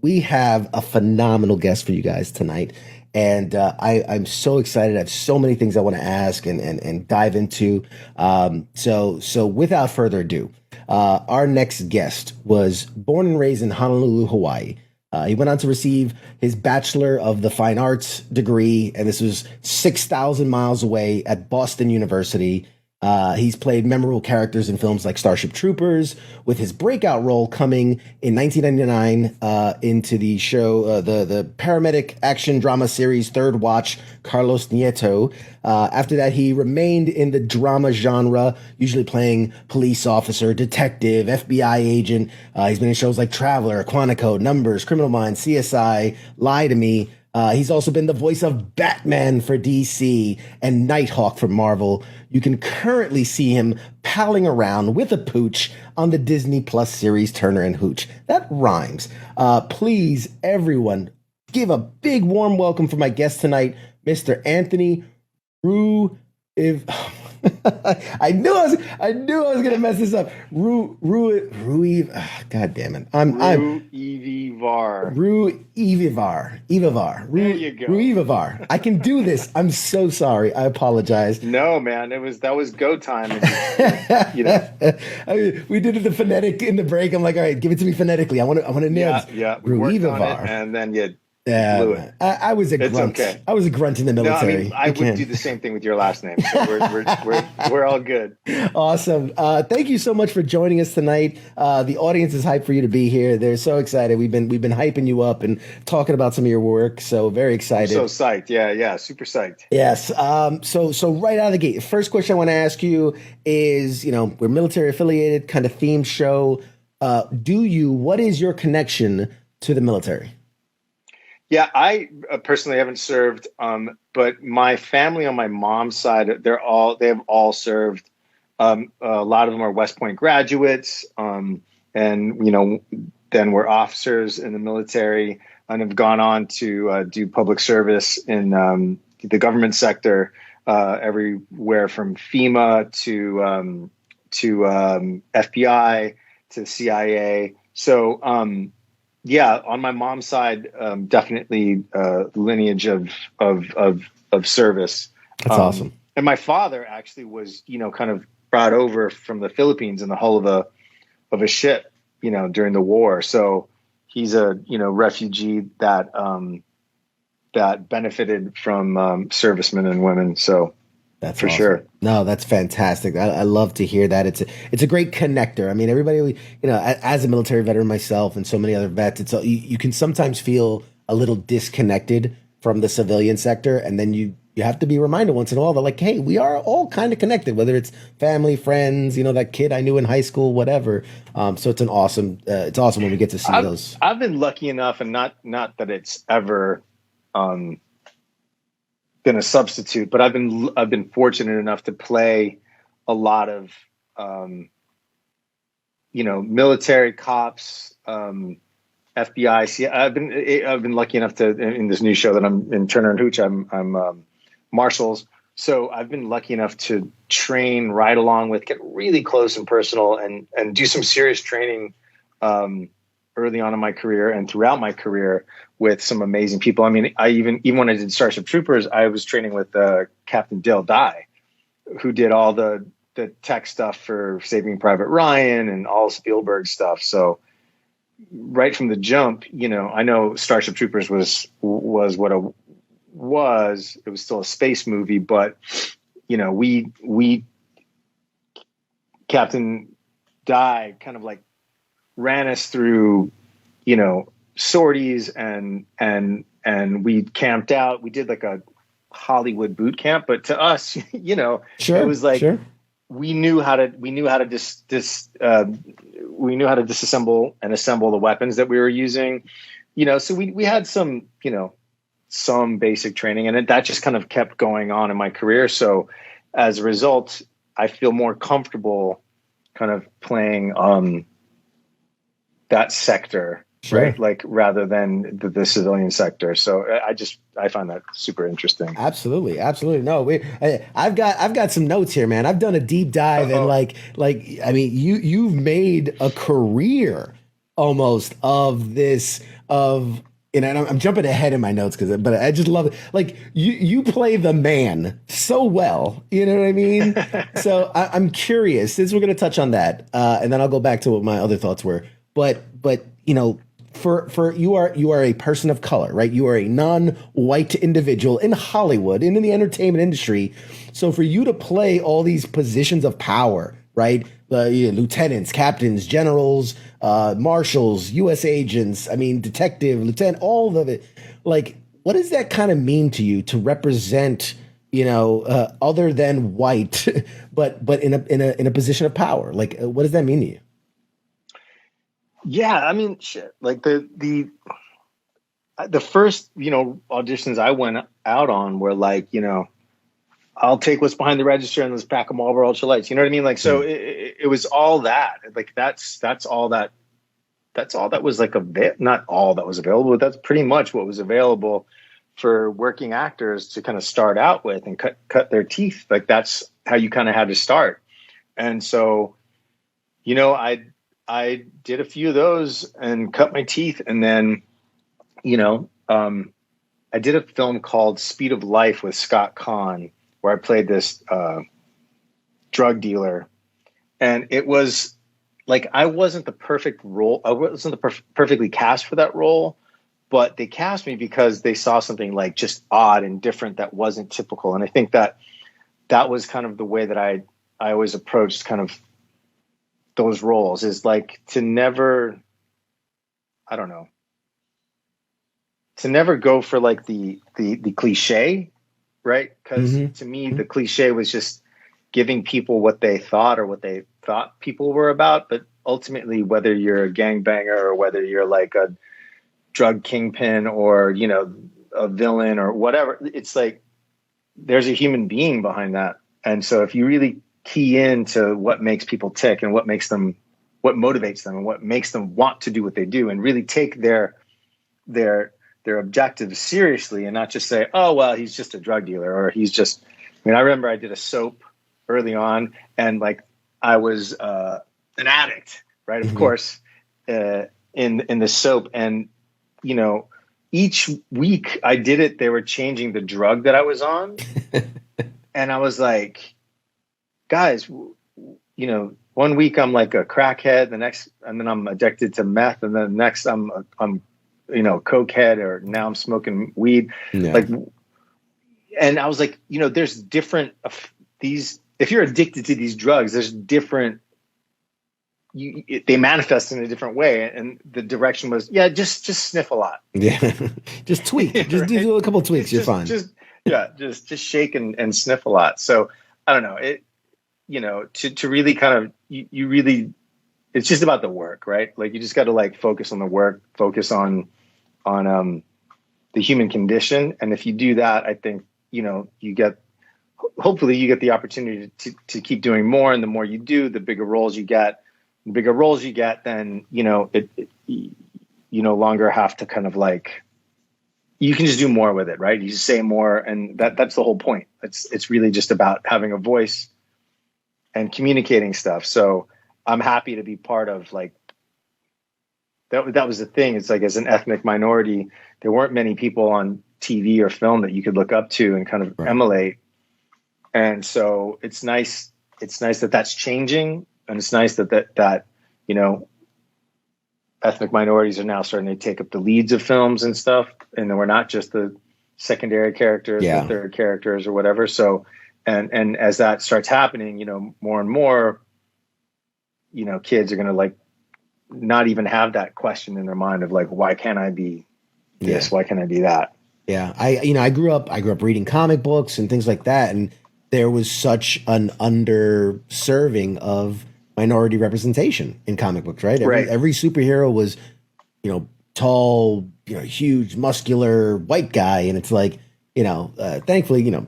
we have a phenomenal guest for you guys tonight. And I'm so excited. I have so many things I want to ask and dive into. So without further ado, our next guest was born and raised in Honolulu, Hawaii. He went on to receive his Bachelor of the Fine Arts degree, and this was 6,000 miles away at Boston University. He's played memorable characters in films like Starship Troopers, with his breakout role coming in 1999 into the show, the paramedic action drama series Third Watch, Carlos Nieto. After that, he remained in the drama genre, usually playing police officer, detective, FBI agent. He's been in shows like Traveler, Quantico, Numbers, Criminal Minds, CSI, Lie to Me. He's also been the voice of Batman for DC and Nighthawk for Marvel. You can currently see him palling around with a pooch on the Disney Plus series Turner and Hooch. That rhymes. Please, everyone, give a big warm welcome for my guest tonight, Mr. Anthony Ru. I knew I was gonna mess this up. God damn it. Ruivivar. There you go. Ruivivar. I can do this. I'm so sorry. I apologize. No, man, that was go time. You know. We did the phonetic in the break. I'm like, all right, give it to me phonetically. I want to nail it. Yeah. We worked on it, and then you blew it. I was a grunt. Okay. I was a grunt in the military. No, I mean, I would do the same thing with your last name. So we're all good. Awesome. Thank you so much for joining us tonight. The audience is hyped for you to be here. They're so excited. We've been hyping you up and talking about some of your work. So very excited. So psyched. Yeah. Super psyched. Yes. So right out of the gate, first question I want to ask you is, we're military affiliated, kind of themed show. What is your connection to the military? Yeah, I personally haven't served, but my family on my mom's side, they have all served. A lot of them are West Point graduates, and then were officers in the military and have gone on to do public service in the government sector, everywhere from FEMA to FBI to CIA. So. Yeah, on my mom's side, definitely lineage of service. That's awesome. And my father actually was, kind of brought over from the Philippines in the hull of a ship, during the war. So he's a refugee that benefited from servicemen and women. So. That's for awesome. Sure. No, that's fantastic. I love to hear that. It's a great connector. I mean, everybody, as a military veteran myself and so many other vets, you can sometimes feel a little disconnected from the civilian sector, and then you have to be reminded once in a while that, like, hey, we are all kind of connected, whether it's family, friends, that kid I knew in high school, whatever. So it's awesome when we get to see those. I've been lucky enough, and not that it's ever been a substitute, but I've been fortunate enough to play a lot of military cops, FBI. I've been lucky enough to, in this new show that I'm in, Turner and Hooch, I'm marshals. So I've been lucky enough to train right along with, get really close and personal, and do some serious training early on in my career and throughout my career with some amazing people. I mean, I even when I did Starship Troopers, I was training with Captain Dale Dye, who did all the tech stuff for Saving Private Ryan and all Spielberg stuff. So right from the jump, I know Starship Troopers was what it was. It was still a space movie, but we Captain Dye kind of like ran us through, sorties and we camped out. We did like a Hollywood boot camp, but to us, Sure, it was like, sure. we knew how to disassemble and assemble the weapons that we were using, so we had some basic training, and that just kind of kept going on in my career. So as a result, I feel more comfortable kind of playing that sector, Sure. right? Like rather than the civilian sector. So I find that super interesting. Absolutely. No, I've got some notes here, man. I've done a deep dive and I mean, you've made a career almost of this of, and I'm jumping ahead in my notes but I just love it. Like you play the man so well, you know what I mean? So I'm curious, since we're going to touch on that, and then I'll go back to what my other thoughts were. But you know, for you are a person of color, right? You are a non-white individual in Hollywood and in the entertainment industry. So for you to play all these positions of power, right? Lieutenants, captains, generals, marshals, U.S. agents, I mean, detective, lieutenant, all of it. Like, what does that kind of mean to you to represent, other than white, but in a position of power? Like, what does that mean to you? Yeah, I mean, shit. Like the first, auditions I went out on were like, I'll take what's behind the register and let's pack a Marlboro Ultra Lights. You know what I mean? Like, so it was all that. Like that's all that was like not all that was available, but that's pretty much what was available for working actors to kind of start out with and cut their teeth. Like that's how you kind of had to start. And so, I did a few of those and cut my teeth. And then, I did a film called Speed of Life with Scott Kahn, where I played this drug dealer. And it was like, I wasn't the perfect role. I wasn't perfectly cast for that role, but they cast me because they saw something like just odd and different that wasn't typical. And I think that was kind of the way that I always approached kind of those roles, is like to never go for like the cliche, right? Because to me, the cliche was just giving people what they thought or what they thought people were about. But ultimately, whether you're a gangbanger or whether you're like a drug kingpin or, a villain or whatever, it's like there's a human being behind that. And so if you really key into what makes people tick and what motivates them and what makes them want to do what they do, and really take their objectives seriously and not just say, oh, well, he's just a drug dealer, or he's just, I remember I did a soap early on and like I was an addict, right? Of course, in the soap. And, each week I did it, they were changing the drug that I was on. And I was like, guys, 1 week I'm like a crackhead, and then I'm addicted to meth, and then next I'm cokehead, or now I'm smoking weed. Yeah. Like, and I was like, there's different these. If you're addicted to these drugs, there's different. They manifest in a different way, and the direction was, just sniff a lot. Yeah, just tweak, just right? Do a couple of tweaks, you're fine. Just shake and sniff a lot. So I don't know it. To really kind of, you really, it's just about the work, right? Like you just got to like focus on the work, focus on the human condition. And if you do that, I think, hopefully you get the opportunity to keep doing more. And the more you do, the bigger roles you get. The bigger roles you get, then, you no longer have to kind of like, you can just do more with it, right? You just say more. And that's the whole point. It's really just about having a voice and communicating stuff. So I'm happy to be part of like, that was the thing. It's like, as an ethnic minority, there weren't many people on TV or film that you could look up to and kind of emulate. And so it's nice that that's changing. And it's nice that ethnic minorities are now starting to take up the leads of films and stuff. And then we're not just the secondary characters, the third characters or whatever. So, and as that starts happening, more and more, kids are going to like not even have that question in their mind of like, why can't I be this? Why can't I be that? Yeah. I grew up reading comic books and things like that. And there was such an underserving of minority representation in comic books, right? Every superhero was, tall, huge, muscular, white guy. And it's like, thankfully,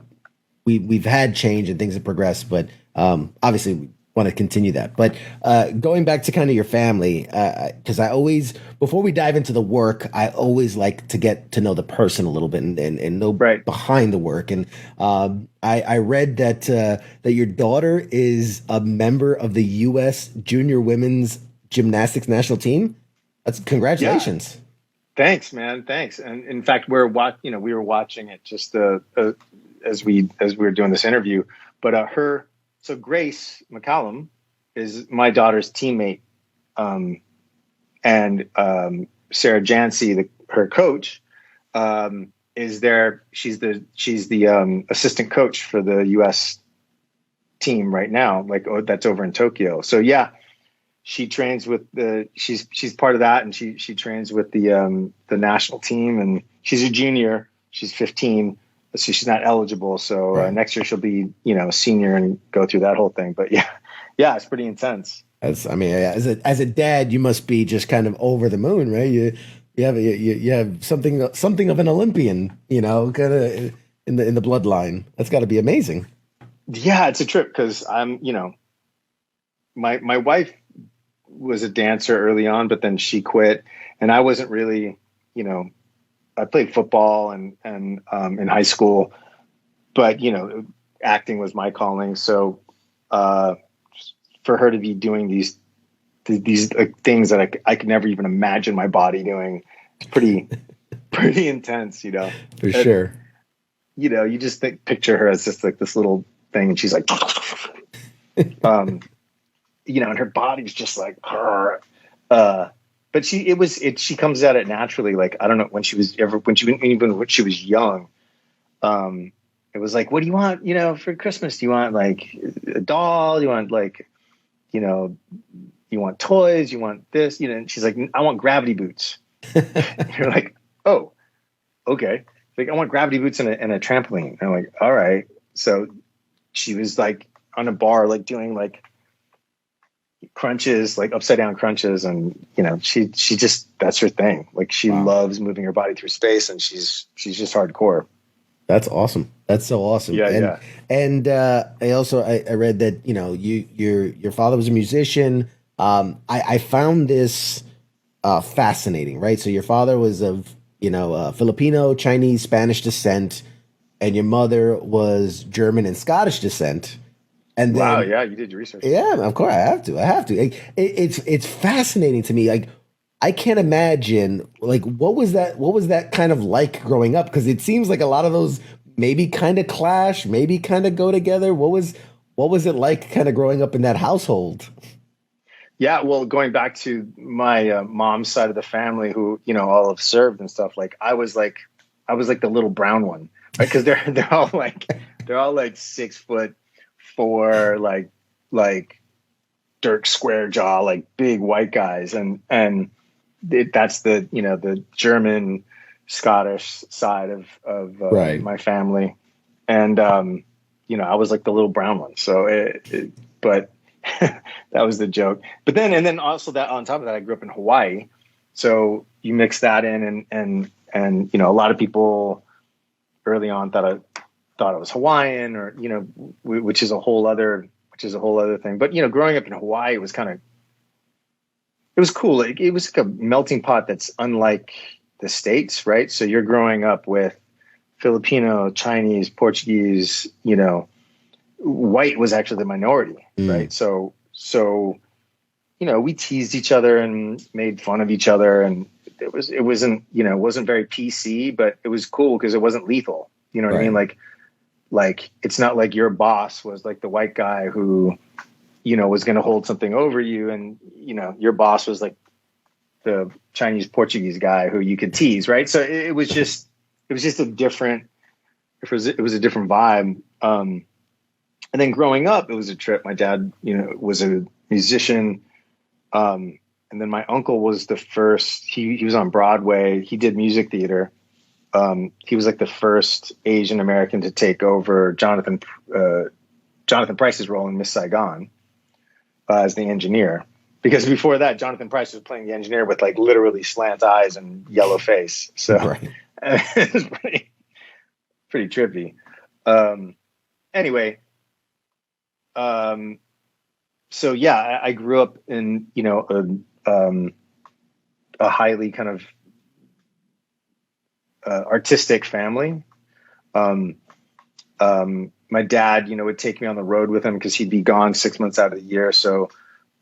we've had change and things have progressed, but obviously we want to continue that. But going back to kind of your family, because I always, before we dive into the work, I always like to get to know the person a little bit and know behind the work. And I read that your daughter is a member of the U.S. Junior Women's Gymnastics National Team. That's congratulations. Yeah. Thanks, man. Thanks. And in fact, we were watching it just as we were doing this interview. But so Grace McCallum is my daughter's teammate, and Sarah Jancy, her coach, is there. She's the assistant coach for the U.S. team right now. That's over in Tokyo. So yeah. She trains with she's part of that, and she trains with the national team, and she's a junior. She's 15, so she's not eligible. So Right. Next year she'll be, a senior and go through that whole thing. But yeah, it's pretty intense. As a dad, you must be just kind of over the moon, right? You have something of an Olympian, kind of in the bloodline. That's got to be amazing. Yeah, it's a trip because I'm, my wife was a dancer early on, but then she quit, and I wasn't really, I played football and in high school, but acting was my calling. So for her to be doing these things that I could never even imagine my body doing, it's pretty intense, For sure. You just picture her as just like this little thing, and she's like, and her body's just like her. But she comes at it naturally. Like, I don't know, when she was young, it was like, what do you want, for Christmas? Do you want like a doll? Do you want you want toys? You want this? And she's like, I want gravity boots. You're like, oh, okay. Like, I want gravity boots and a trampoline. And I'm like, all right. So she was like on a bar, like doing like crunches, like upside down crunches, and she just, that's her thing. Like, she loves moving her body through space, and she's just hardcore. That's awesome. That's so awesome. Yeah. And I read that your father was a musician. I found this fascinating, right? So your father was of Filipino, Chinese, Spanish descent, and your mother was German and Scottish descent. And then, wow, yeah, you did your research. Yeah, of course, I have to. It's fascinating to me. Like, I can't imagine, like, what was that kind of like growing up? Because it seems like a lot of those maybe kind of clash, maybe kind of go together. What was it like kind of growing up in that household? Yeah, well, going back to my mom's side of the family, who all have served and stuff. Like, I was like the little brown one, right? Because they're all like 6'4", like Dirk Square jaw, like big white guys, and that's the German Scottish side of Right. my family, and I was like the little brown one. So but that was the joke. But then also, that on top of that, I grew up in Hawaii, so you mix that in, and a lot of people early on thought I was Hawaiian, or which is a whole other thing. But growing up in Hawaii, it was cool. It was like a melting pot that's unlike the States, right? So you're growing up with Filipino, Chinese, Portuguese. White was actually the minority, right? So we teased each other and made fun of each other, and it wasn't very PC, but it was cool because it wasn't lethal. You know what I mean? Like, it's not like your boss was like the white guy who, was going to hold something over you. And, your boss was like the Chinese Portuguese guy who you could tease. Right. So it was just a different vibe. And then growing up, it was a trip. My dad, was a musician. And then my uncle was the first, he was on Broadway. He did music theater. He was like the first Asian American to take over Jonathan Pryce's role in Miss Saigon as the engineer. Because before that, Jonathan Pryce was playing the engineer with like literally slant eyes and yellow face. So it was pretty trippy. Anyway, so yeah, I grew up in a highly kind of artistic family. My dad, would take me on the road with him because he'd be gone 6 months out of the year. So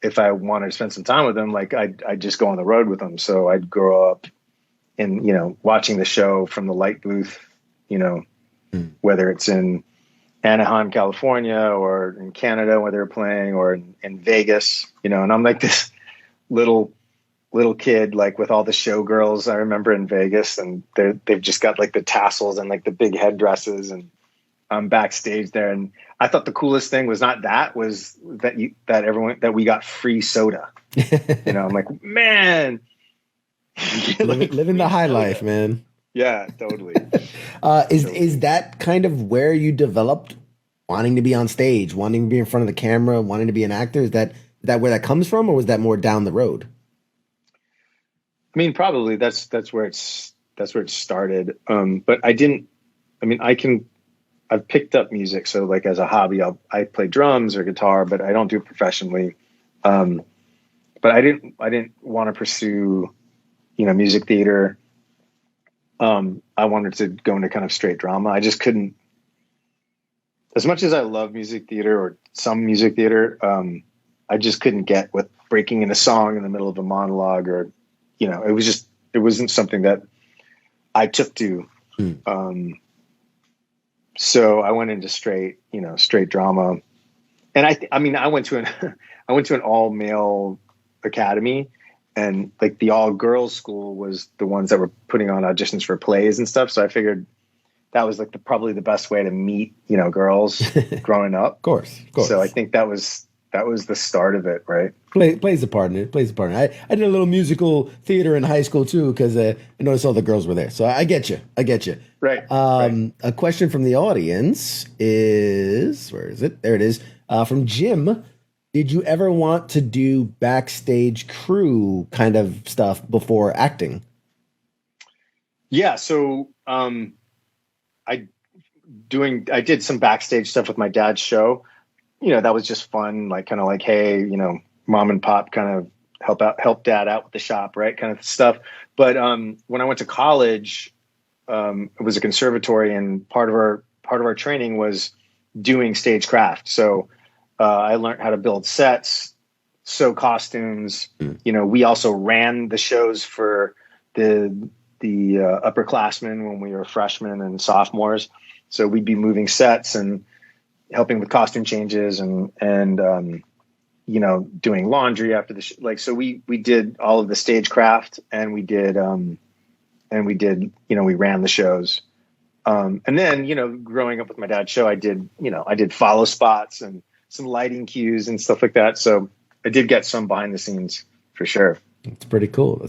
if I wanted to spend some time with him, like I'd just go on the road with him. So I'd grow up in, you know, watching the show from the light booth, you know, whether it's in Anaheim, California, or in Canada where they're playing, or in Vegas, you know, and I'm like this little kid, like with all the showgirls I remember in Vegas, and they've just got like the tassels and like the big headdresses, and I'm backstage there. And I thought the coolest thing was not that, was that we got free soda. You know, I'm like, man, living the high life, man. Yeah, totally. Is that kind of where you developed wanting to be on stage, wanting to be in front of the camera, wanting to be an actor? Is that where that comes from, or was that more down the road? I mean, probably that's where it started. But I didn't. I mean, I've picked up music, so like as a hobby, I play drums or guitar, but I don't do it professionally. But I didn't want to pursue, you know, music theater. I wanted to go into kind of straight drama. I just couldn't, as much as I love music theater or some music theater, I just couldn't get with breaking in a song in the middle of a monologue, or, you know, it wasn't something that I took to. So I went into straight drama. And I mean, I went to an all male academy, and like the all girls school was the ones that were putting on auditions for plays and stuff. So I figured that was like probably the best way to meet, you know, girls growing up. Of course. So I think that was the start of it, right? Plays a part in it. I did a little musical theater in high school too, because I noticed all the girls were there. So I get you. Right. A question from the audience is, where is it? There it is. From Jim. Did you ever want to do backstage crew kind of stuff before acting? Yeah. So I did some backstage stuff with my dad's show. You know, that was just fun, like kind of like, hey, you know, mom and pop kind of help dad out with the shop, right? Kind of stuff. But when I went to college, it was a conservatory, and part of our training was doing stagecraft. So I learned how to build sets, sew costumes. You know, we also ran the shows for the upperclassmen when we were freshmen and sophomores. So we'd be moving sets and helping with costume changes and you know, doing laundry after the so we did all of the stagecraft, and we did you know, we ran the shows. And then, you know, growing up with my dad's show, I did follow spots and some lighting cues and stuff like that. So I did get some behind the scenes for sure. That's pretty cool.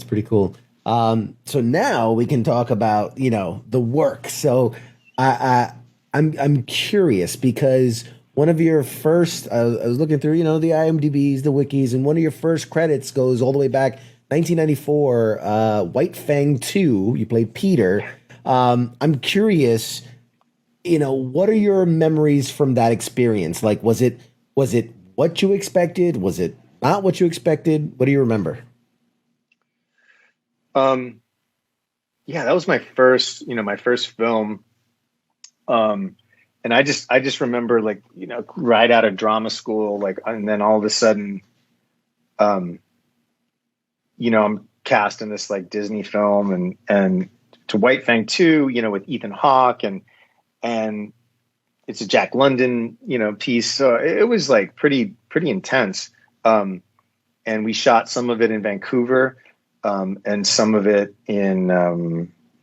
So now we can talk about, you know, the work. So I'm curious, because one of your first, I was looking through, you know, the IMDb's, the wikis, and one of your first credits goes all the way back 1994, White Fang 2. You played Peter. I'm curious, you know, what are your memories from that experience? Like, was it what you expected? Was it not what you expected? What do you remember? Yeah, that was my first film. And I just remember, like, you know, right out of drama school, like, and then all of a sudden, you know, I'm cast in this like Disney film, and to White Fang 2, you know, with Ethan Hawke, and it's a Jack London, you know, piece. So it was like pretty intense. And we shot some of it in Vancouver, and some of it in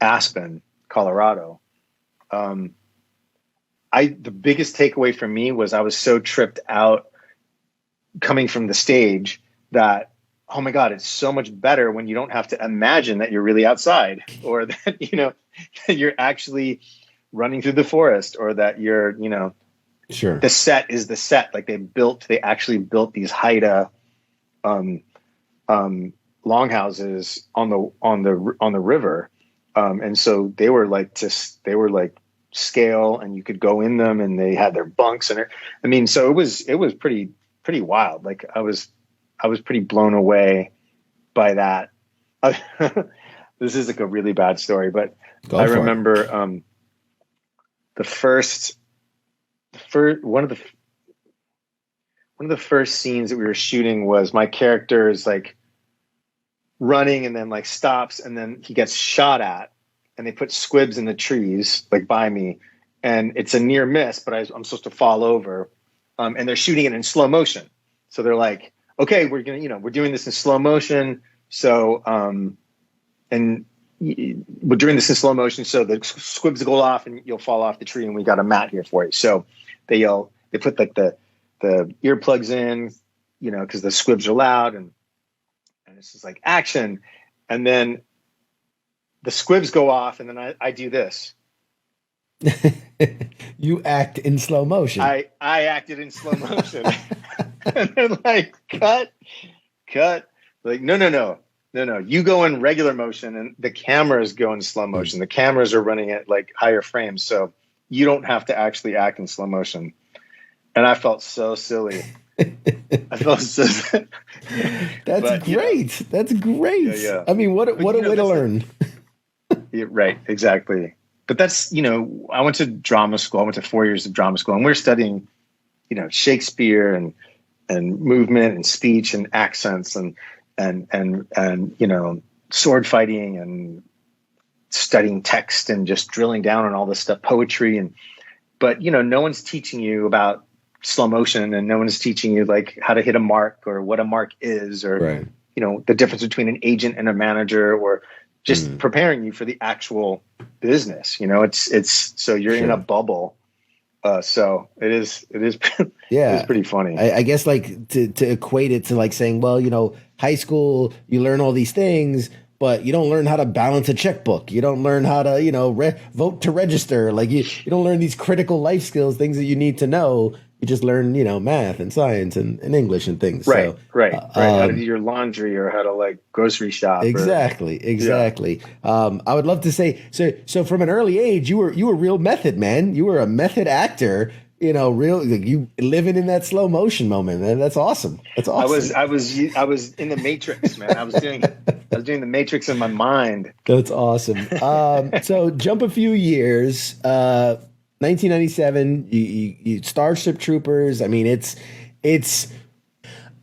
Aspen, Colorado. The biggest takeaway for me was I was so tripped out coming from the stage that, oh my God, it's so much better when you don't have to imagine that you're really outside, or that, you know, that you're actually running through the forest, or that you're, you know, sure, the set is the set. Like they actually built these Haida longhouses on the river. And so they were like scale, and you could go in them, and they had their bunks, and I mean, so it was pretty wild. Like I was pretty blown away by that. This is like a really bad story, but I remember one of the first scenes that we were shooting was my character is like running and then like stops and then he gets shot at, and they put squibs in the trees like by me, and it's a near miss, but I'm supposed to fall over, and they're shooting it in slow motion. So they're like, okay, we're doing this in slow motion. So and we're doing this in slow motion, so the squibs go off and you'll fall off the tree, and we got a mat here for you. So they put like the earplugs in, because the squibs are loud, and it's just like action. And then the squibs go off, and then I do this. You act in slow motion. I acted in slow motion. And they're like, cut. Like, no. You go in regular motion, and the cameras go in slow motion. The cameras are running at like higher frames, so you don't have to actually act in slow motion. And I felt so silly. I felt so. That's great. That's great. Yeah. I mean, what a way to learn. Yeah, right. Exactly. But that's, I went to drama school. I went to 4 years of drama school, and we're studying, Shakespeare and movement and speech and accents and sword fighting and studying text and just drilling down on all this stuff, poetry. But no one's teaching you about slow motion, and no one's teaching you like how to hit a mark or what a mark is, or, right. The difference between an agent and a manager, or just preparing you for the actual business. It's so you're in a bubble. So it is, yeah, it's pretty funny. I guess like to equate it to like saying, well, high school, you learn all these things, but you don't learn how to balance a checkbook. You don't learn how to, vote to register. Like you don't learn these critical life skills, things that you need to know. You just learn, math and science and English and things. Right, so, right. How to do your laundry, or how to like grocery shop. Exactly. Yeah. I would love to say, so from an early age, you were real method, man. You were a method actor. Real, you living in that slow motion moment, man. That's awesome. That's awesome. I was in the Matrix, man. I was doing the Matrix in my mind. That's awesome. So jump a few years. 1997. You Starship Troopers. I mean, it's.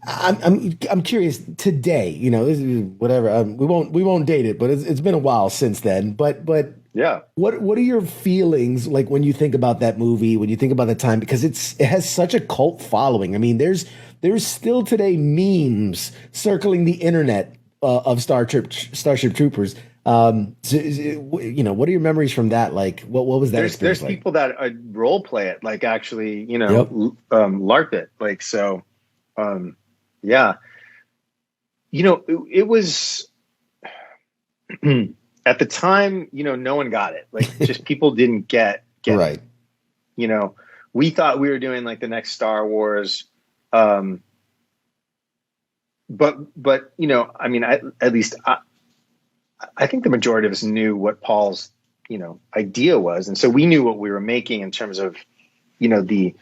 I'm curious today. This is whatever. We won't date it, but it's been a while since then. But yeah. What are your feelings like when you think about that movie, when you think about the time? Because it has such a cult following. I mean, there's still today memes circling the internet of Starship Troopers. So, what are your memories from that? Like, what was that? There's like? people that role play it, like actually, LARP it, like so. Yeah, it was. At the time, no one got it. Like, just people didn't get right. It. We thought we were doing like the next Star Wars. But I mean, I think the majority of us knew what Paul's, idea was. And so we knew what we were making in terms of, the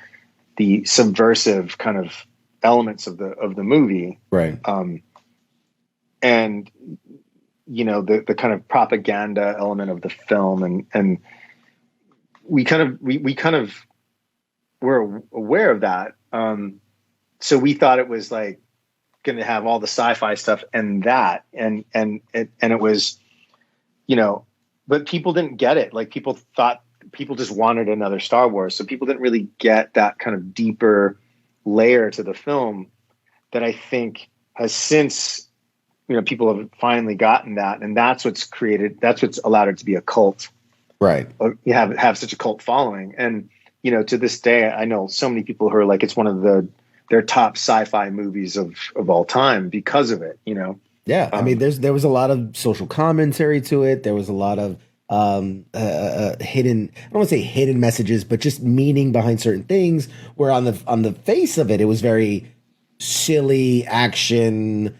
subversive kind of elements of the movie. Right. And the kind of propaganda element of the film, and we kind of were aware of that. So we thought it was like going to have all the sci-fi stuff and it was, but people didn't get it. Like people just wanted another Star Wars. So people didn't really get that kind of deeper layer to the film that I think has since, people have finally gotten that, and that's what's allowed it to be a cult. Right. You have such a cult following. And, to this day, I know so many people who are like, it's one of their top sci-fi movies of all time because of it, Yeah. I mean, there was a lot of social commentary to it. There was a lot of hidden, I don't want to say hidden messages, but just meaning behind certain things, where on the face of it, it was very silly action,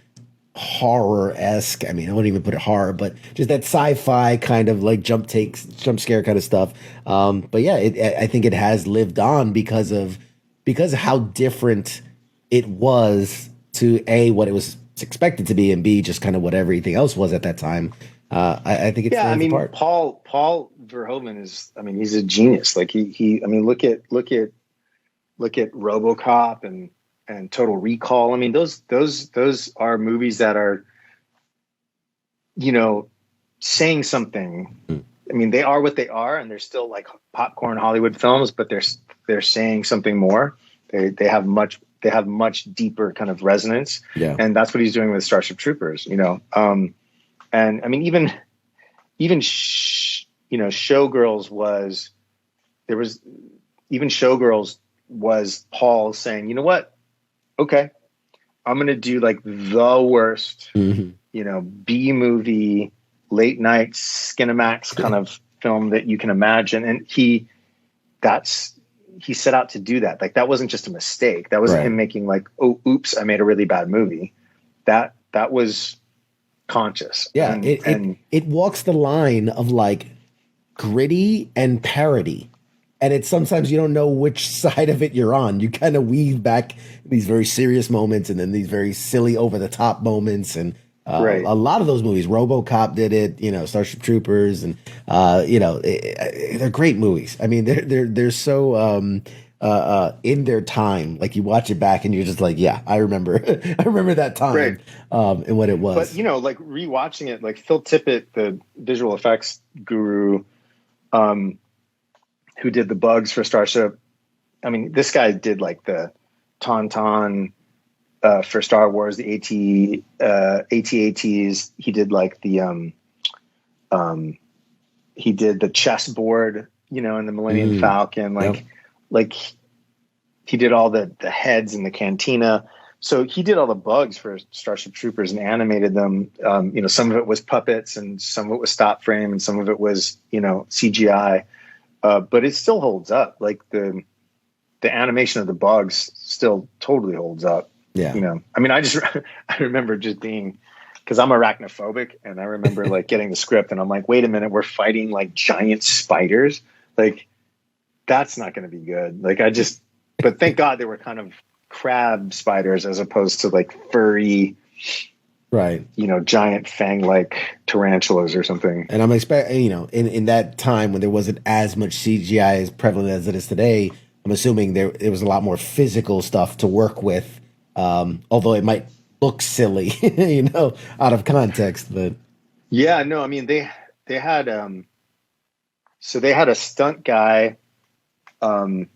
horror-esque. I mean, I wouldn't even put it horror, but just that sci-fi kind of like jump scare kind of stuff. But yeah, I think it has lived on because of how different it was to A, what it was expected to be, and B, just kind of what everything else was at that time. I think it's apart. Paul Verhoeven is, I mean, he's a genius. Like he I mean, look at RoboCop and Total Recall. I mean, those are movies that are you know, saying something. I mean, they are what they are, and they're still like popcorn Hollywood films, but they're saying something more. They have much deeper kind of resonance, and that's what he's doing with Starship Troopers. You know, and I mean, even Showgirls was Paul saying, you know what, okay, I'm gonna do like the worst, you know, B movie, late night Skinamax kind of film that you can imagine. And he set out to do that. Like, that wasn't just a mistake. That wasn't him making like, oh, oops, I made a really bad movie. That was conscious. Yeah. It walks the line of like gritty and parody. And it's sometimes you don't know which side of it you're on. You kind of weave back these very serious moments and then these very silly over the top moments. And a lot of those movies, RoboCop did it, you know, Starship Troopers, and you know, they're great movies. I mean, they're so in their time. Like, you watch it back and you're just like, yeah, I remember that time and what it was. But you know, like rewatching it, like Phil Tippett, the visual effects guru, who did the bugs for Starship. I mean, this guy did like the Tauntaun for Star Wars, the AT-ATs. He did like the he did the chessboard, you know, in the Millennium Falcon. Like he did all the heads in the cantina. So he did all the bugs for Starship Troopers and animated them. You know, some of it was puppets and some of it was stop frame and some of it was, you know, CGI. But it still holds up. Like the animation of the bugs still totally holds up. Yeah. You know, I mean, I remember just being, because I'm arachnophobic, and I remember like getting the script and I'm like, wait a minute, we're fighting like giant spiders. Like, that's not going to be good. Like, but thank God they were kind of crab spiders as opposed to like furry, you know, giant fang-like tarantulas or something. And I'm expecting, you know, in that time when there wasn't as much CGI as prevalent as it is today, I'm assuming there was a lot more physical stuff to work with, although it might look silly, you know, out of context. But yeah, no, I mean, they had a stunt guy who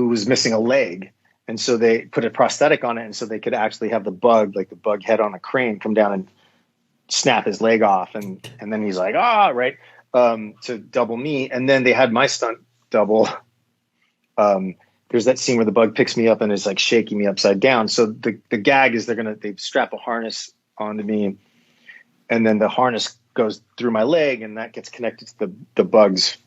was missing a leg. And so they put a prosthetic on it, and so they could actually have the bug head on a crane, come down and snap his leg off. And then he's like, to double me. And then they had my stunt double. There's that scene where the bug picks me up and is like shaking me upside down. So the gag is they strap a harness onto me, and then the harness goes through my leg, and that gets connected to the bug's,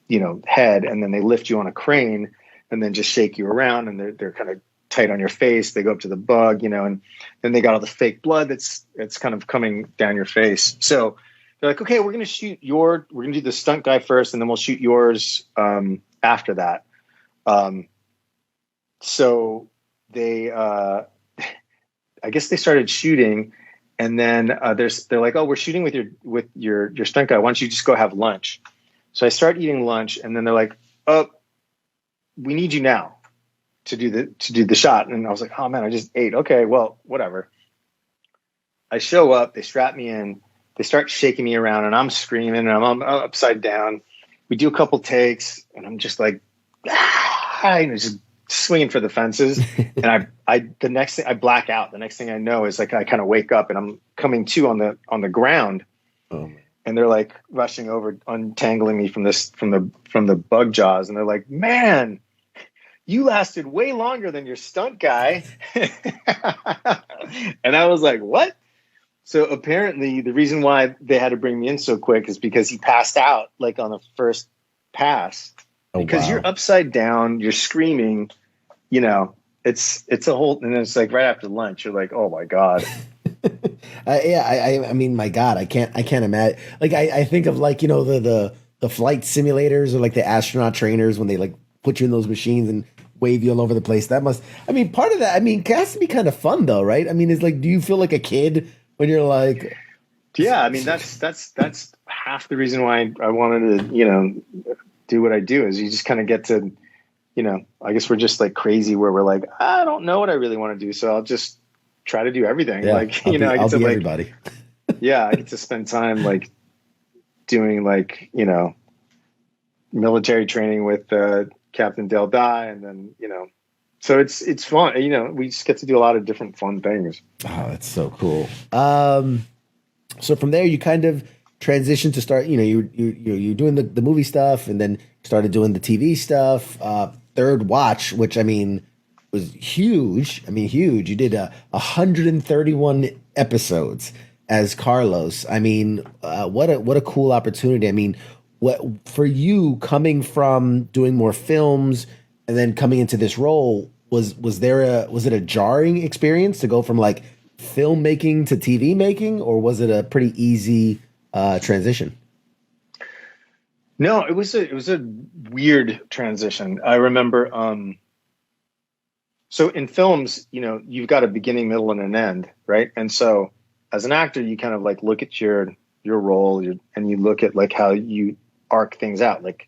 you know, head. And then they lift you on a crane and then just shake you around, and they're kind of tight on your face. They go up to the bug, you know, and then they got all the fake blood it's kind of coming down your face. So they're like, okay, we're going to do the stunt guy first, and then we'll shoot yours after that. So they, I guess they started shooting, and then they're like, oh, we're shooting with your stunt guy. Why don't you just go have lunch? So I start eating lunch, and then they're like, oh, we need you now to do the shot. And I was like, oh man, I just ate. Okay, well, whatever. I show up, they strap me in, they start shaking me around, and I'm screaming, and I'm upside down. We do a couple takes, and I'm just like, just swinging for the fences. And the next thing, I black out. The next thing I know is like, I kind of wake up, and I'm coming to on the ground. Oh, man. And they're like rushing over, untangling me from the bug jaws. And they're like, man, you lasted way longer than your stunt guy. And I was like, what? So apparently the reason why they had to bring me in so quick is because he passed out like on the first pass. Because you're upside down, you're screaming, you know, it's a whole, and it's like right after lunch, you're like, oh my God. I mean, my God, I can't imagine. Like, I think of like, you know, the flight simulators or like the astronaut trainers when they like put you in those machines and wave you all over the place. That must, I mean, part of that, I mean, it has to be kind of fun though, right? I mean, it's like, do you feel like a kid when you're like, yeah, I mean, that's half the reason why I wanted to, you know, do what I do, is you just kind of get to, you know, I guess we're just like crazy where we're like, I don't know what I really want to do, so I'll just try to do everything. Yeah, like, you know, I I'll get to be like everybody. Yeah, I get to spend time like doing like, military training with Captain Del Dye, and then, so it's fun. We just get to do a lot of different fun things. Oh, that's so cool. So from there, you kind of transitioned to start. You're doing the movie stuff, and then started doing the TV stuff. Third Watch, which I mean was huge. I mean, huge. You did 131 episodes as Carlos. I mean, what a cool opportunity. I mean, what for you coming from doing more films and then coming into this role, was it a jarring experience to go from like filmmaking to TV making, or was it a pretty easy transition? No, it was a weird transition. I remember, so in films, you've got a beginning, middle, and an end, right? And so as an actor, you kind of like look at your role, and you look at like how you arc things out, like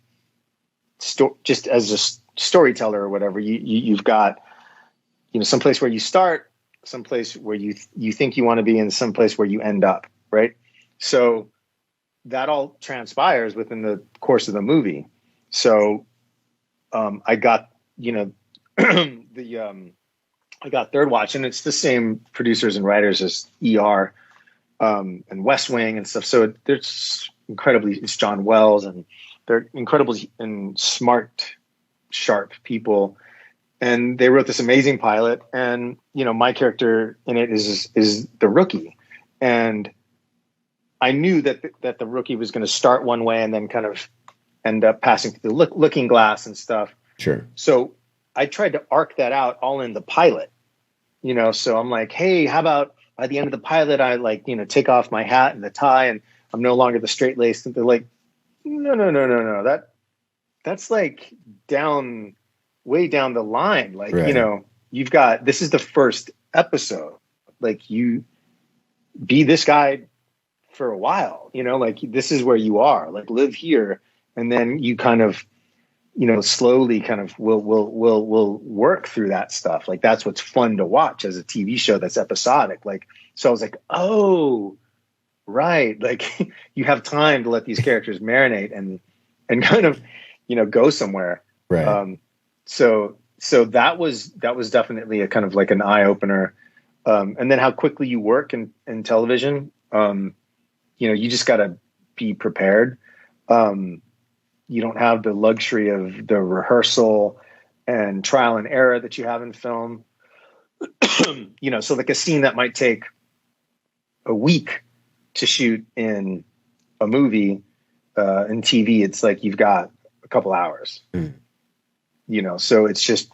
just as a storyteller or whatever. You've got some place where you start, some place where you think you want to be, and some place where you end up, right? So that all transpires within the course of the movie. So I got I got Third Watch, and it's the same producers and writers as ER and West Wing and stuff. So it's John Wells, and they're incredibly and smart, sharp people. And they wrote this amazing pilot, and my character in it is the rookie, and I knew that the rookie was going to start one way and then kind of end up passing through the looking glass and stuff. Sure. So I tried to arc that out all in the pilot, so I'm like, hey, how about by the end of the pilot, I take off my hat and the tie, and I'm no longer the straight laced. And they're like, no. That's like way down the line. Like, right. You've got, this is the first episode. Like, you be this guy for a while, like this is where you are, like live here. And then you kind of, slowly kind of will work through that stuff. Like, that's what's fun to watch as a TV show that's episodic. Like, so I was like, oh, right. Like, you have time to let these characters marinate and kind of, go somewhere. Right. So that was definitely a kind of like an eye opener. And then how quickly you work in television. You just got to be prepared. You don't have the luxury of the rehearsal and trial and error that you have in film. So like a scene that might take a week to shoot in a movie, in TV, it's like you've got a couple hours. So it's just,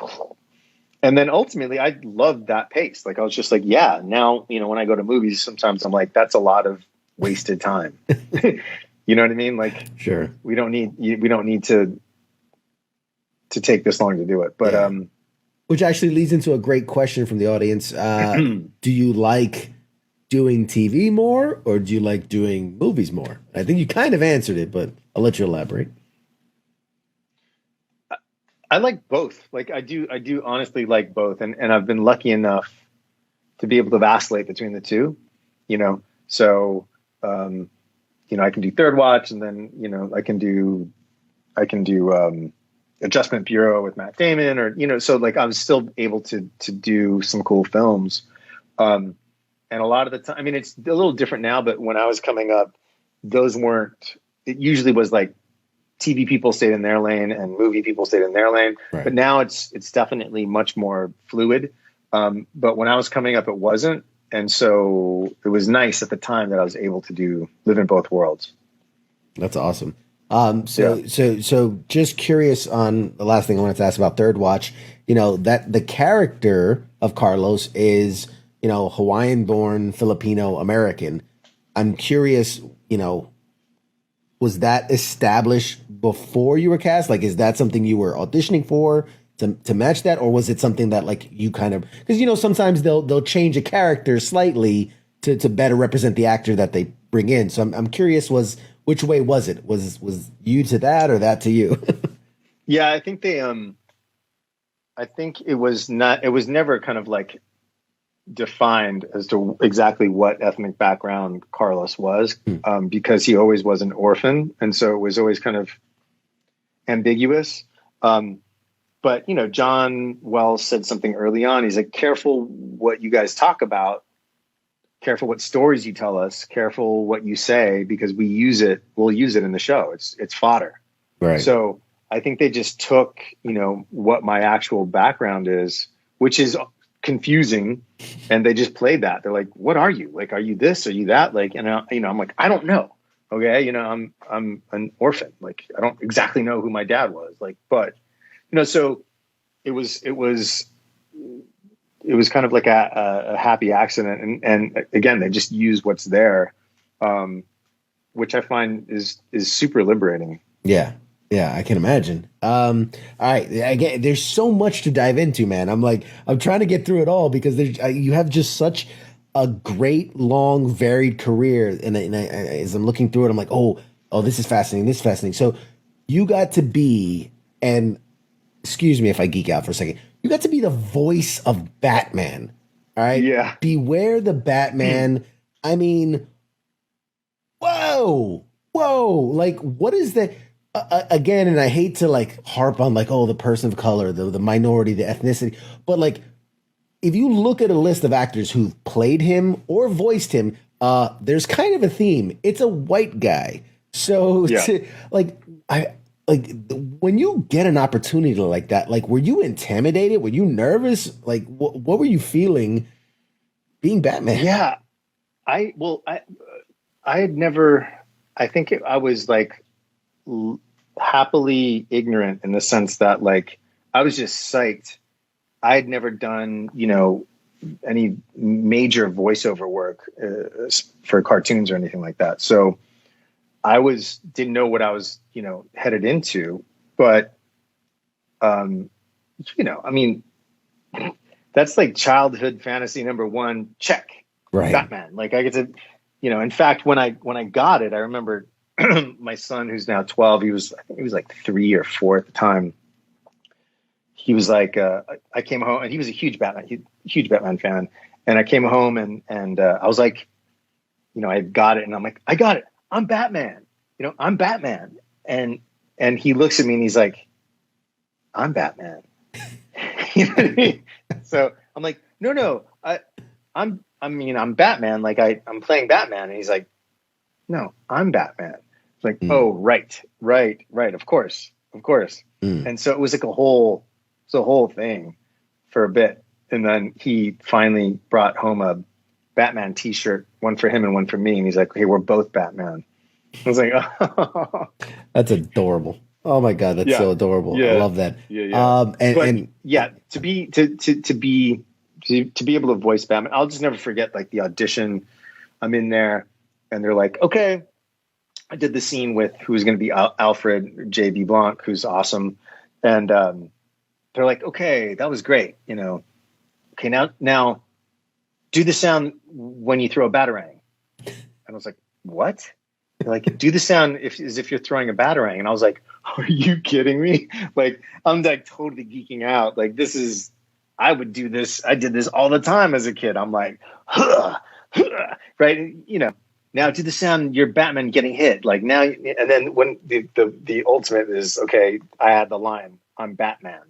and then ultimately I loved that pace. Like, I was just like, yeah, now, when I go to movies, sometimes I'm like, that's a lot of wasted time. You know what I mean? Like, sure, we don't need to take this long to do it. But, yeah. Which actually leads into a great question from the audience. Do you like doing TV more, or do you like doing movies more? I think you kind of answered it, but I'll let you elaborate. I like both. Like, I do honestly like both. And I've been lucky enough to be able to vacillate between the two, so, I can do Third Watch, and then, I can do Adjustment Bureau with Matt Damon, or, so like I was still able to do some cool films. And a lot of the time, I mean, it's a little different now, but when I was coming up, it usually was like TV people stayed in their lane and movie people stayed in their lane. Right. But now it's definitely much more fluid. But when I was coming up, it wasn't. And so it was nice at the time that I was able to live in both worlds. That's awesome. So just curious on the last thing I wanted to ask about Third Watch, that the character of Carlos is, Hawaiian born Filipino American. I'm curious, was that established before you were cast? Like, is that something you were auditioning for to match that? Or was it something that like you kind of, because, sometimes they'll change a character slightly to better represent the actor that they bring in. So I'm curious, which way was it? Was you to that or that to you? Yeah, I think it was never kind of like defined as to exactly what ethnic background Carlos was, because he always was an orphan, and so it was always kind of ambiguous. But John Wells said something early on. He's like, "Careful what you guys talk about. Careful what stories you tell us. Careful what you say, because we'll use it in the show. It's fodder." Right. So I think they just took what my actual background is, which is confusing, and they just played that. They're like, "What are you? Like, are you this? Are you that?" Like, and I'm like, "I don't know." Okay, I'm an orphan. Like, I don't exactly know who my dad was. Like, but so it was kind of like a happy accident, and again, they just use what's there, which I find is super liberating. Yeah. Yeah, I can imagine. All right, again, there's so much to dive into, man. I'm trying to get through it all because you have just such a great, long, varied career. And as I'm looking through it, I'm like, oh, this is fascinating. This is fascinating. So you got to be, and excuse me if I geek out for a second, you got to be the voice of Batman. All right. Yeah. Beware the Batman. I mean, whoa. Like, what is that? Again, and I hate to like harp on like, oh, the person of color, the minority, the ethnicity, but like, if you look at a list of actors who've played him or voiced him, there's kind of a theme. It's a white guy. So yeah. When you get an opportunity like that, like, were you intimidated? Were you nervous? Like, what were you feeling being Batman? Yeah, I had never, I think I was like happily ignorant in the sense that like, I was just psyched. I had never done, any major voiceover work for cartoons or anything like that. So I didn't know what I was, headed into, but, I mean, that's like childhood fantasy number one, check. Right. Batman. Like, I get to, in fact, when I got it, I remember my son, who's now 12, I think he was like 3 or 4 at the time. He was like, I came home, and he was a huge Batman fan. And I came home and I was like, I got it. And I'm like, I got it. I'm Batman. I'm Batman. And he looks at me and he's like, I'm Batman. You know what I mean? So I'm like, no, I'm Batman. Like I'm playing Batman. And he's like, no, I'm Batman. It's like, oh, right. Of course. And so it was like a whole thing for a bit. And then he finally brought home a Batman t-shirt, one for him and one for me. And he's like, hey, we're both Batman. I was like, oh. That's adorable. Oh my God. That's so adorable. Yeah. I love that. Yeah. To be able to voice Batman, I'll just never forget like the audition. I'm in there and they're like, okay, I did the scene with who's going to be Alfred J.B. Blanc, who's awesome. And they're like, okay, that was great. Okay, now do the sound when you throw a batarang. And I was like, what? They're like, do the sound as if you're throwing a batarang. And I was like, are you kidding me? Like, I'm like totally geeking out. Like, I would do this. I did this all the time as a kid. I'm like, right. Now do the sound, you're Batman getting hit. Like now, and then when the ultimate is, okay, I had the line, I'm Batman.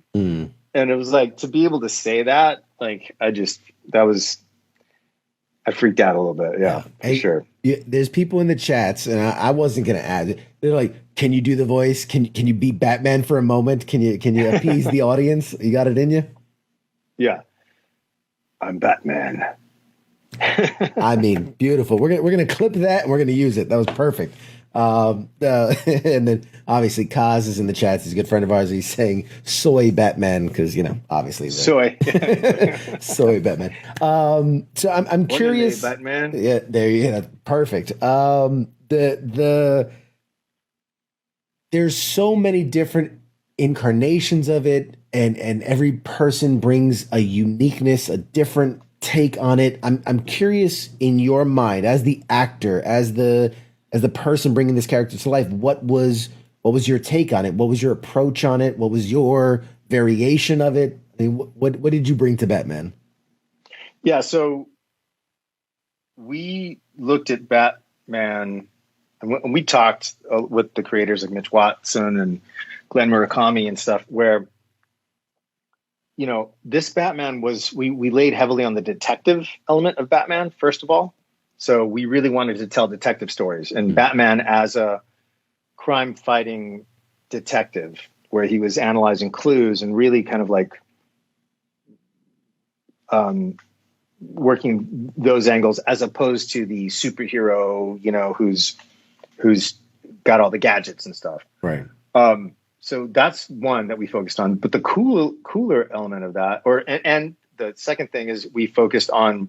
And it was like, to be able to say that, like, I freaked out a little bit. Yeah, for sure. Yeah, there's people in the chats, and I wasn't going to add it. They're like, can you do the voice? Can you be Batman for a moment? Can you appease the audience? You got it in you? Yeah. I'm Batman. I mean, beautiful. We're gonna clip that and we're gonna use it. That was perfect. And then obviously Kaz is in the chat. He's a good friend of ours. He's saying soy Batman because obviously soy soy Batman. So I'm curious. Batman. Yeah, there you go. Perfect. There's so many different incarnations of it, and every person brings a uniqueness, a different take on it. I'm curious, in your mind, as the actor, as the person bringing this character to life, what was your take on it? What was your approach on it? What was your variation of it? I mean, what did you bring to Batman? Yeah, so we looked at Batman, and we talked with the creators like Mitch Watson and Glenn Murakami and stuff, where this Batman was we laid heavily on the detective element of Batman first of all. So we really wanted to tell detective stories, and Batman as a crime fighting detective, where he was analyzing clues and really kind of like working those angles, as opposed to the superhero, who's got all the gadgets and stuff. Right. So that's one that we focused on. But the cooler element of that, and the second thing is we focused on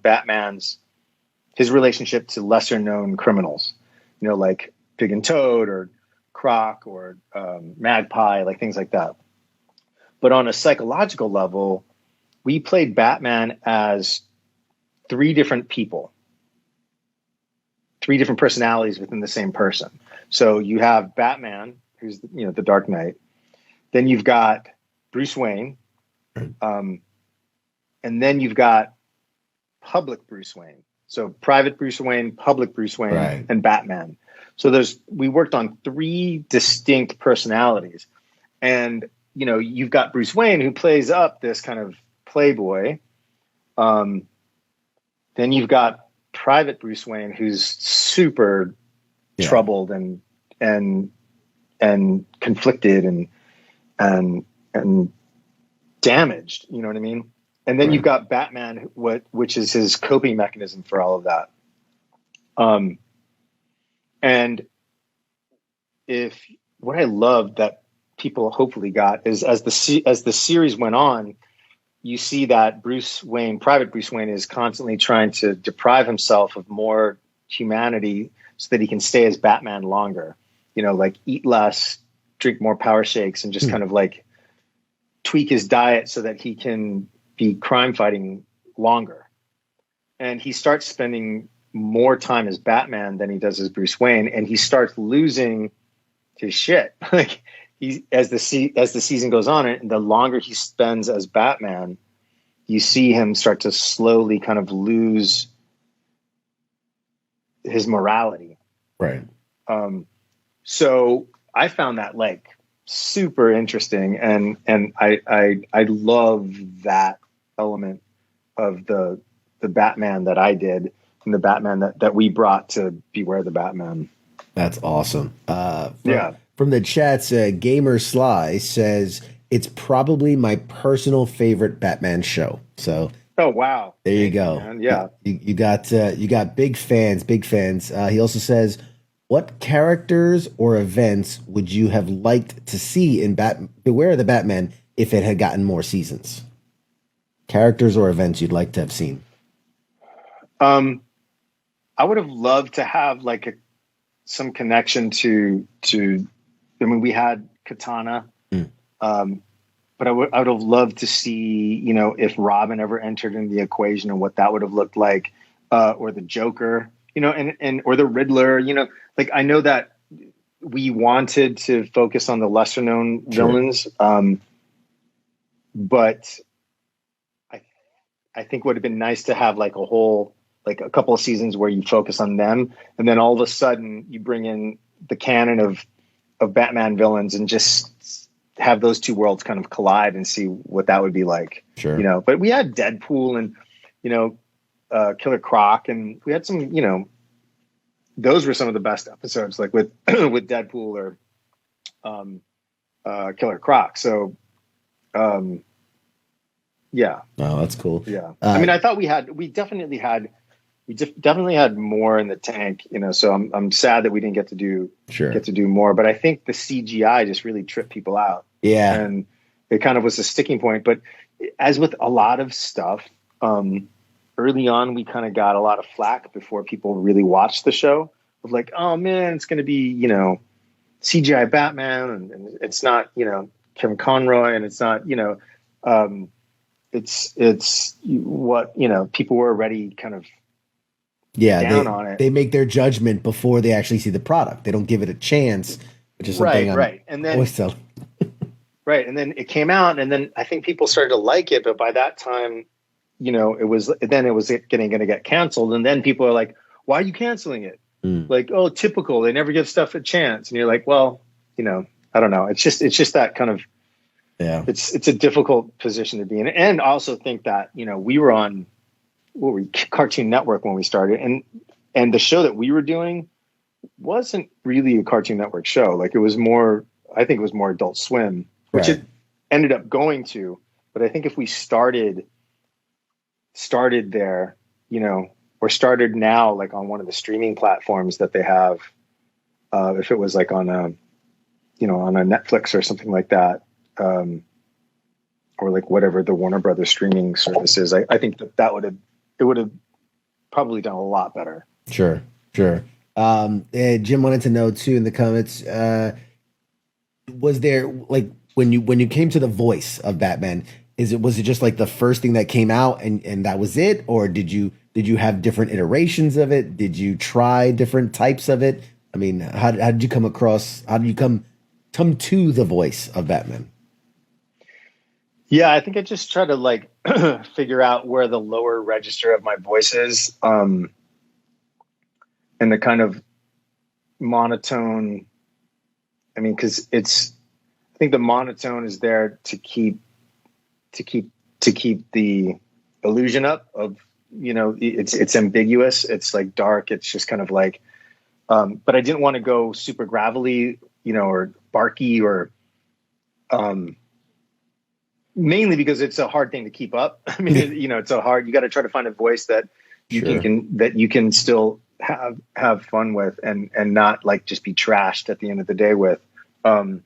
his relationship to lesser known criminals, like Pig and Toad or Croc or Magpie, like things like that. But on a psychological level, we played Batman as three different people, three different personalities within the same person. So you have Batman, who's the Dark Knight. Then you've got Bruce Wayne, and then you've got public Bruce Wayne. So private Bruce Wayne, public Bruce Wayne, right, and Batman. So we worked on three distinct personalities, and you've got Bruce Wayne, who plays up this kind of playboy. Then you've got private Bruce Wayne, who's super troubled and conflicted and damaged. You know what I mean? And then you've got Batman, which is his coping mechanism for all of that. And what I loved that people hopefully got is as the series went on, you see that private Bruce Wayne, is constantly trying to deprive himself of more humanity so that he can stay as Batman longer. Like eat less, drink more power shakes, and just kind of like tweak his diet so that he can be crime fighting longer. And he starts spending more time as Batman than he does as Bruce Wayne, and he starts losing his shit. Like as the season goes on, and the longer he spends as Batman, you see him start to slowly kind of lose his morality. Right. So I found that like super interesting, and I love that element of the Batman that I did, and the Batman that we brought to Beware the Batman. That's awesome. From the chats, Gamer Sly says it's probably my personal favorite Batman show. So, oh wow, there you go. Man. Yeah, you got big fans. He also says, what characters or events would you have liked to see in Beware the Batman if it had gotten more seasons? Characters or events you'd like to have seen? I would have loved to have like some connection to. I mean, we had Katana, but I would have loved to see, if Robin ever entered into the equation and what that would have looked like, or the Joker, and or the Riddler, like I know that we wanted to focus on the lesser known villains, but I think it would have been nice to have like a couple of seasons where you focus on them, and then all of a sudden you bring in the canon of Batman villains and just have those two worlds kind of collide and see what that would be like. Sure. But we had Deadpool and, Killer Croc, and we had some, those were some of the best episodes, like with, with Deadpool or Killer Croc. So, yeah. Oh, that's cool. Yeah. I mean, I thought we definitely had more in the tank, so I'm sad that we didn't get to do more, but I think the CGI just really tripped people out. Yeah. And it kind of was a sticking point, but as with a lot of stuff, early on, we kind of got a lot of flack before people really watched the show of like, oh man, it's going to be, CGI Batman and it's not, Kevin Conroy, and it's not, it's what, people were already kind of, down on it. They make their judgment before they actually see the product. They don't give it a chance, which is something right. And then right, and then it came out, and then I think people started to like it, but by that time, it was going to get canceled. And then people are like, why are you canceling it? Like, oh, typical. They never give stuff a chance. And you're like, well, I don't know. It's just that kind of, it's a difficult position to be in. And I also think that, we were on Cartoon Network when we started, and the show that we were doing wasn't really a Cartoon Network show. Like, it was more, I think it was more Adult Swim, which it ended up going to. But I think if we started there, or started now, like on one of the streaming platforms that they have, if it was like on a Netflix or something like that, or like whatever the Warner Brothers streaming service is, I think it would have probably done a lot better. Sure. Jim wanted to know too in the comments, was there, like, when you came to the voice of Batman, was it just like the first thing that came out and that was it, or did you have different iterations of it? Did you try different types of it? I mean, how did you come to the voice of Batman? Yeah, I think I just try to like figure out where the lower register of my voice is, and the kind of monotone. I mean, because I think the monotone is there to keep the illusion up of, it's ambiguous. It's like dark. It's just kind of like, but I didn't want to go super gravelly, or barky, or, mainly because it's a hard thing to keep up. I mean, it's you got to try to find a voice that you can still have fun with and not like just be trashed at the end of the day with. And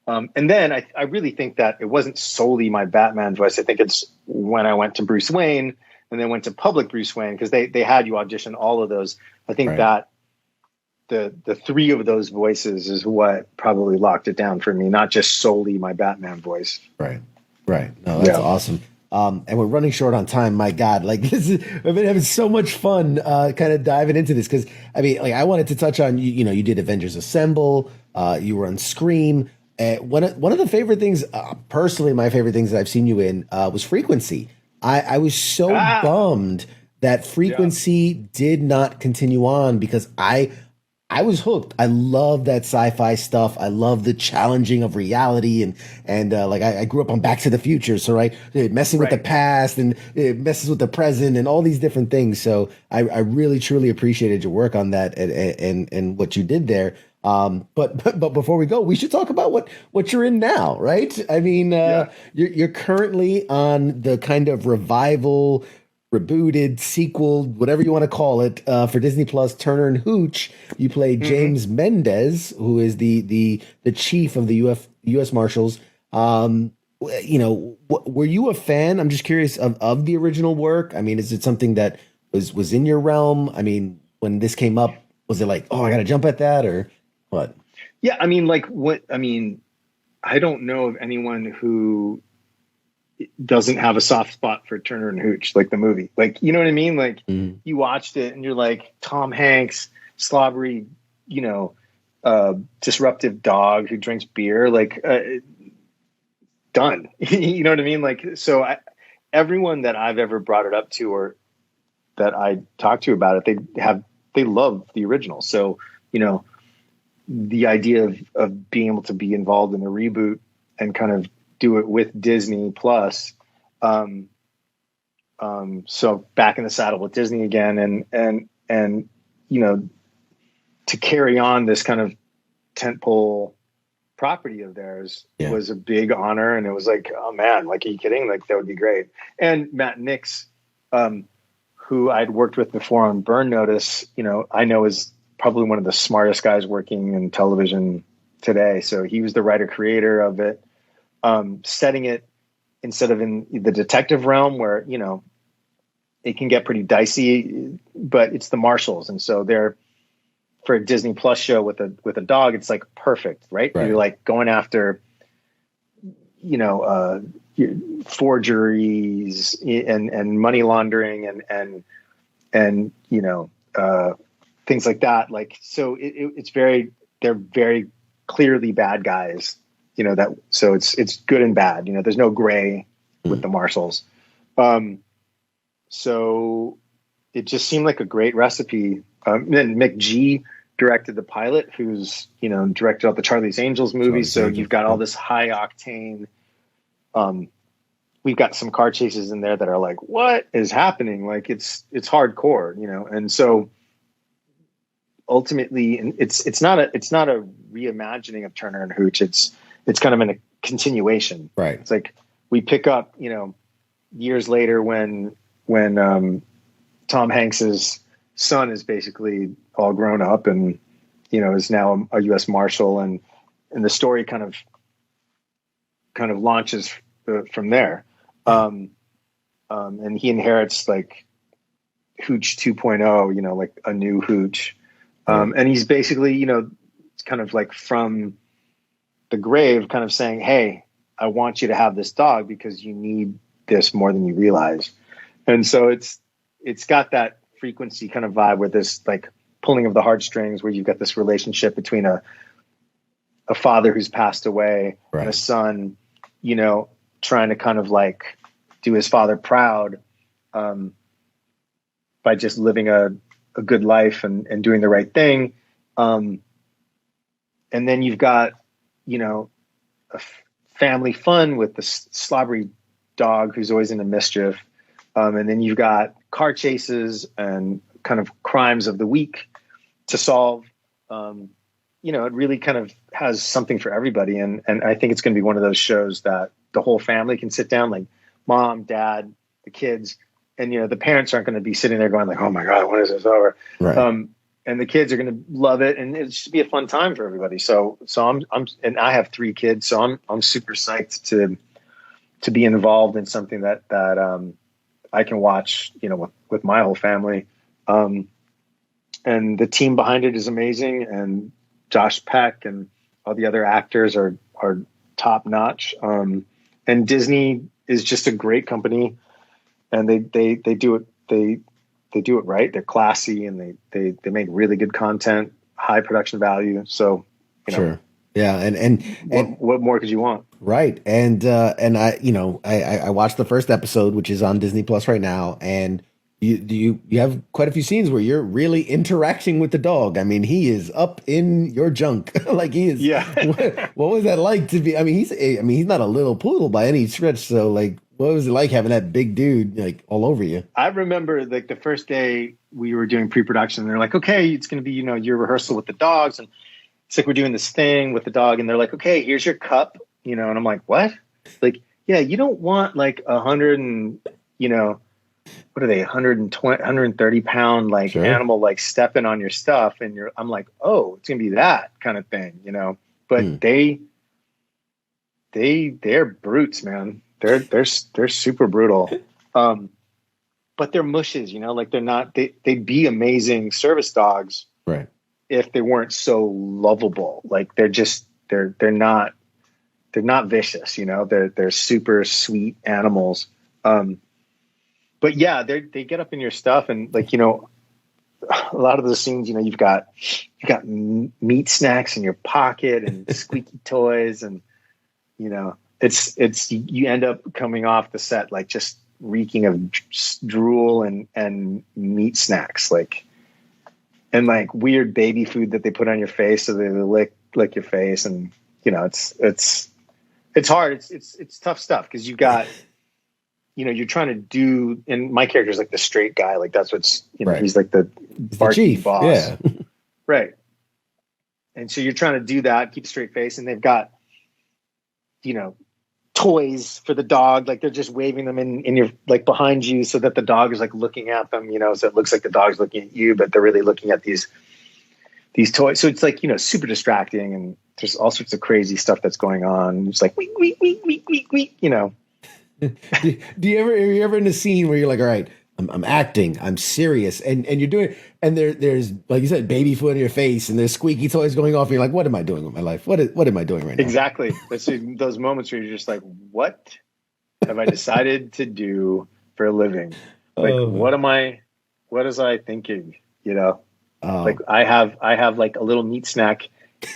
then I really think that it wasn't solely my Batman voice. I think it's when I went to Bruce Wayne and then went to public Bruce Wayne, because they had you audition all of those. I think that the three of those voices is what probably locked it down for me, not just solely my Batman voice. Right. No, that's awesome. And we're running short on time. My God, like I've been having so much fun kind of diving into this, because I mean, like, I wanted to touch on, you did Avengers Assemble, you were on Scream. One of the favorite things, personally, my favorite things that I've seen you in was Frequency. I was so bummed that Frequency did not continue on, because I was hooked. I love that sci-fi stuff. I love the challenging of reality, and like I grew up on Back to the Future, so messing with the past and it messes with the present and all these different things. So I really truly appreciated your work on that and what you did there. But before we go, we should talk about what you're in now, right? I mean, you're currently on the kind of revival, rebooted sequel, whatever you want to call it, for Disney Plus, Turner and Hooch. You play James Mendez, who is the chief of the U.S. Marshals. Were you a fan? I'm just curious of the original work. I mean, is it something that was in your realm? I mean, when this came up, was it like, oh, I got to jump at that, or what? Yeah, I mean, I don't know of anyone who doesn't have a soft spot for Turner and Hooch, like the movie. Like, you know what I mean? Like, you watched it and you're like, Tom Hanks, slobbery, disruptive dog who drinks beer, like, done. You know what I mean? Like, so everyone that I've ever brought it up to, or that I talked to about it, they love the original. So, the idea of being able to be involved in a reboot and kind of do it with Disney Plus. So back in the saddle with Disney again, and to carry on this kind of tentpole property of theirs was a big honor. And it was like, oh man, like, are you kidding? Like, that would be great. And Matt Nix, who I'd worked with before on Burn Notice, I know is probably one of the smartest guys working in television today. So he was the writer creator of it, setting it instead of in the detective realm where, it can get pretty dicey, but it's the Marshals. And so they're, for a Disney Plus show with a dog, it's like perfect, right? You're like going after, forgeries and money laundering and things like that. Like, so they're very clearly bad guys, so it's good and bad, there's no gray with the Marshals. So it just seemed like a great recipe. Then McG directed the pilot, who's, directed all the Charlie's Angels movies. So you've got all this high octane. We've got some car chases in there that are like, what is happening? Like it's hardcore, And so ultimately, and it's not a reimagining of Turner and Hooch. It's kind of a continuation. Right. It's like we pick up, years later when Tom Hanks's son is basically all grown up and, is now a U.S. Marshal, and the story kind of launches from there. And he inherits like Hooch 2.0, like a new Hooch. And he's basically, kind of like from the grave kind of saying, hey, I want you to have this dog because you need this more than you realize. And so it's got that frequency kind of vibe with this like pulling of the heartstrings, where you've got this relationship between a father who's passed away and a son, trying to kind of like do his father proud by just living a good life and doing the right thing. And then you've got, family fun with the slobbery dog who's always into mischief. And then you've got car chases and kind of crimes of the week to solve. It really kind of has something for everybody. And I think it's going to be one of those shows that the whole family can sit down, like mom, dad, the kids, and, the parents aren't going to be sitting there going like, oh my God, when is this over? Right. And the kids are going to love it, and it should be a fun time for everybody. So I'm and I have 3 kids, so I'm super psyched to be involved in something that I can watch, with my whole family. And the team behind it is amazing, and Josh Peck and all the other actors are top notch. And Disney is just a great company, and they do it. They do it right. They're classy, and they make really good content, high production value. So, Sure. Yeah. And what more could you want? Right. And I watched the first episode, which is on Disney Plus right now. And you have quite a few scenes where you're really interacting with the dog. I mean, he is up in your junk. Like he is. Yeah. What was that like to be? I mean, he's not a little poodle by any stretch. So like, what was it like having that big dude like all over you? I remember like the first day we were doing pre-production, they're like, okay, it's going to be, your rehearsal with the dogs. And it's like, we're doing this thing with the dog, and they're like, okay, here's your cup, and I'm like, what? Like, yeah, you don't want like 100 and, what are they? 120, 130 pound, like Sure. animal, like stepping on your stuff. And I'm like, oh, it's going to be that kind of thing, but they're brutes, man. They're super brutal. But they're mushes, like they'd be amazing service dogs. Right. If they weren't so lovable. Like they're not vicious, they're super sweet animals. But yeah, they get up in your stuff, and like, a lot of the scenes, you've got meat snacks in your pocket and squeaky toys, and, it's you end up coming off the set like just reeking of drool and meat snacks, like, and like weird baby food that they put on your face so they lick your face, and it's hard. It's tough stuff because you've got you're trying to do, and my character is like the straight guy, like that's what's Right. He's like the barky chief boss, Yeah. Right. And so you're trying to do that, keep a straight face, and they've got toys for the dog, like they're just waving them in your like behind you so that the dog is like looking at them, so it looks like the dog's looking at you, but they're really looking at these toys. So it's like super distracting, and there's all sorts of crazy stuff that's going on. It's like week, Do you are you ever in a scene where you're like, all right, I'm acting, I'm serious, and you're doing, and there's like you said, baby foot in your face, and there's squeaky toys going off, and you're like, what am I doing with my life? What am I doing right now? Exactly. That's those moments where you're just like, what have I decided to do for a living? Like, what is I thinking? Like I have like a little meat snack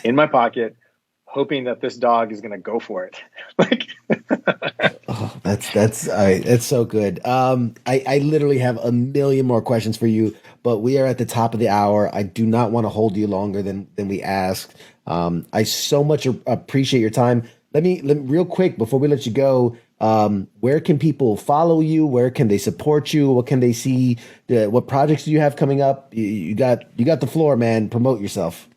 in my pocket, hoping that this dog is going to go for it. Like, That's so good. I literally have a million more questions for you, but we are at the top of the hour. I do not want to hold you longer than we asked. I so much appreciate your time. Let me real quick before we let you go. Where can people follow you? Where can they support you? What can they see? What projects do you have coming up? You got the floor, man. Promote yourself.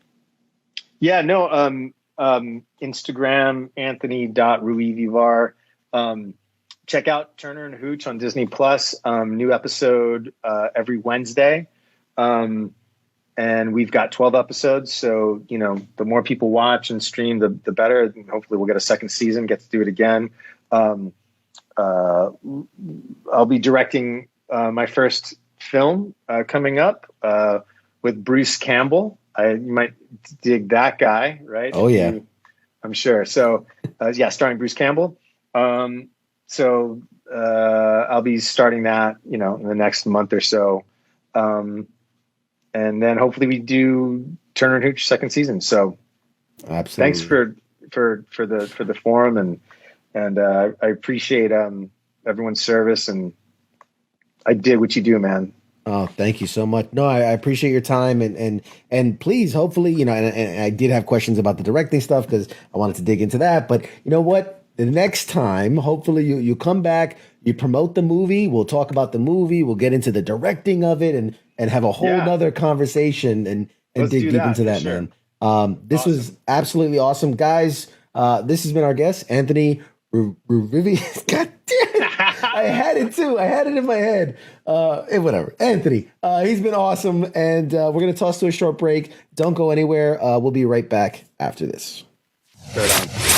Yeah, no, Instagram, Anthony.Ruivivar. Check out Turner and Hooch on Disney Plus. New episode every Wednesday. And we've got 12 episodes. So, the more people watch and stream, the better. And hopefully we'll get a second season, get to do it again. I'll be directing my first film coming up with Bruce Campbell. You might dig that guy, right? Oh, yeah. I'm sure. So, starring Bruce Campbell. So I'll be starting that, in the next month or so. And then hopefully we do Turner and Hooch second season. So absolutely. Thanks for the forum and I appreciate everyone's service, and I did what you do, man. Oh, thank you so much. No, I appreciate your time and please, hopefully, and I did have questions about the directing stuff because I wanted to dig into that. But you know what? The next time, hopefully you come back, you promote the movie. We'll talk about the movie. We'll get into the directing of it and have a whole nother conversation and dig deep into that, sure. Man. This awesome. Was absolutely awesome. Guys, this has been our guest, Anthony Ruivivar. God damn it. I had it too. I had it in my head. Whatever. Anthony, he's been awesome. And we're going to toss to a short break. Don't go anywhere. We'll be right back after this. Right on.